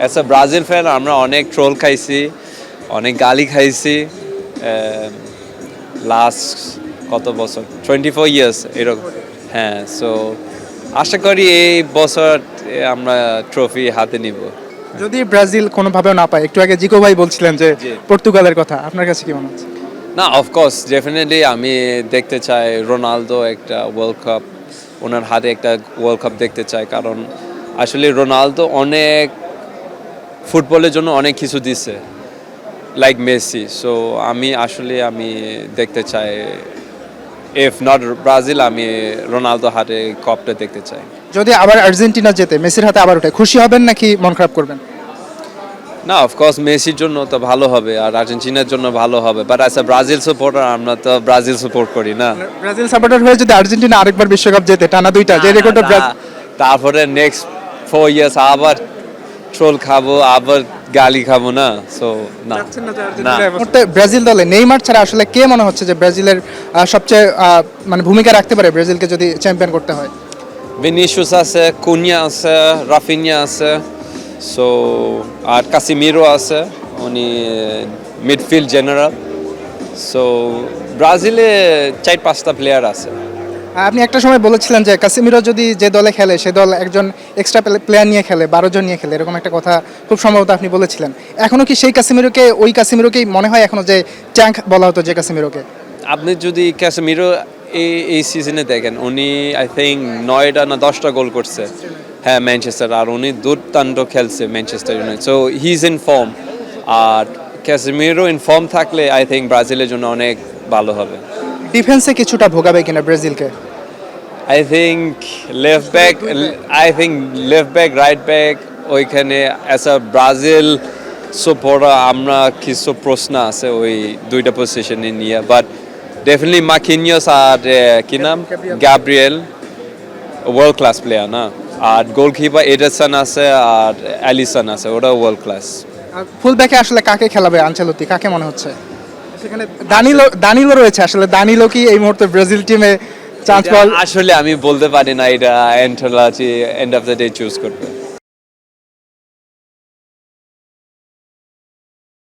As a Brazil fan আমরা অনেক troll খাইছি, অনেক গালি খাইছি লাস্ট কত বছর 24 ইয়ার্স এরকম। হ্যাঁ, সো আশা করি এই বছর আমরা ট্রফি হাতে নিব। যদি ব্রাজিল কোনোভাবেও না পায়, একটু আগে জিকো ভাই বলছিলেন যে জি। পর্তুগালের কথা, আপনার কাছে কি মনে হচ্ছে? না, অফকোর্স ডেফিনেটলি আমি দেখতে চাই রোনালদো একটা ওয়ার্ল্ড কাপ, ওনার হাতে একটা ওয়ার্ল্ড কাপ দেখতে চাই, কারণ আসলে রোনালদো অনেক ফুটবলের জন্য অনেক কিছু দিছে লাইক মেসি। সো আমি দেখতে চাই, ইফ নট ব্রাজিল, আমি রোনালদো হাতে কাপটা দেখতে চাই। যদি আবার আর্জেন্টিনা জেতে, মেসির হাতে আবার ওঠে, খুশি হবেন নাকি মন খারাপ করবেন? না, অফকোর্স মেসির জন্য তো ভালো হবে আর আর্জেন্টিনার জন্য ভালো হবে, but as a Brazil supporter আমরা তো ব্রাজিল সাপোর্ট করি না। ব্রাজিল সাপোর্টার হয়ে যদি আর্জেন্টিনা আরেকবার বিশ্বকাপ জেতে, টানা দুইটা, যে রেকর্ডটা তারপরে নেক্সট 4 ইয়ার্স আবার ট্রোল খাবো, আবার গালি খাবো না। সো না, না। ব্রাজিল দলে নেইমার ছাড়া আসলে কে মনে হচ্ছে যে ব্রাজিলের সবচেয়ে মানে ভূমিকা রাখতে পারে ব্রাজিলকে যদি চ্যাম্পিয়ন করতে হয়? ভিনিসিয়াস আছে, কুনিয়া আছে, রাফিনিয়া আছে, সো আর কাসিমিরো আছে, উনি মিডফিল্ড জেনারেল। সো ব্রাজিলে 4-5টা প্লেয়ার আছে। আপনি একটা সময় বলেছিলেন যে কাসিমিরো যদি যে দলে খেলে, সে দল একজন এক্সট্রা প্লেয়ার নিয়ে খেলে, 12 জন নিয়ে খেলে, এরকম একটা কথা খুব সম্ভবত আপনি বলেছিলেন। এখনো কি সেই কাসিমিরোকে, ওই কাসিমিরোকেই মনে হয় এখনো, যে ট্যাঙ্ক বলা হতো যে কাসিমিরোকে? আপনি যদি ক্যাসেমিরো এই সিজনে দেখেন, উনি আই থিঙ্ক 9টা না 10টা গোল করছে। হ্যাঁ, ম্যানচেস্টার, আর উনি দুর্দান্ত খেলছে Manchester United. So he is in form. আর ক্যাসেমিরো ইন ফর্ম থাকলে আই থিঙ্ক ব্রাজিলের জন্য অনেক ভালো হবে। ডিফেন্সে কিছুটা ভোগাবে কিনা ব্রাজিলকে? I think left back right back ওইখানে অ্যাজ আ ব্রাজিল সাপোর্টার আমরা কিছু প্রশ্ন আছে ওই দুইটা পজিশনে নিয়ে, বাট ডেফিনেটলি মার্কিনিয়াস আর কি নাম, গ্যাব্রিয়েল ওয়ার্ল্ড ক্লাস প্লেয়ার না। আর গোলকিপার এডারসন আছে আর অ্যালিসন আছে, ওটা ওয়ার্ল্ড ক্লাস। ফুল ব্যাকে আসলে কাকে খেলাবে আনচেলত্তি, কাকে মনে হচ্ছে? সেখানে দানিলো রয়েছে, আসলে দানিলো কি এই মুহূর্তে ব্রাজিল টিমে চান্স পাওয়া? আসলে আমি বলতে পারি না, এটা end of the day choose করবে।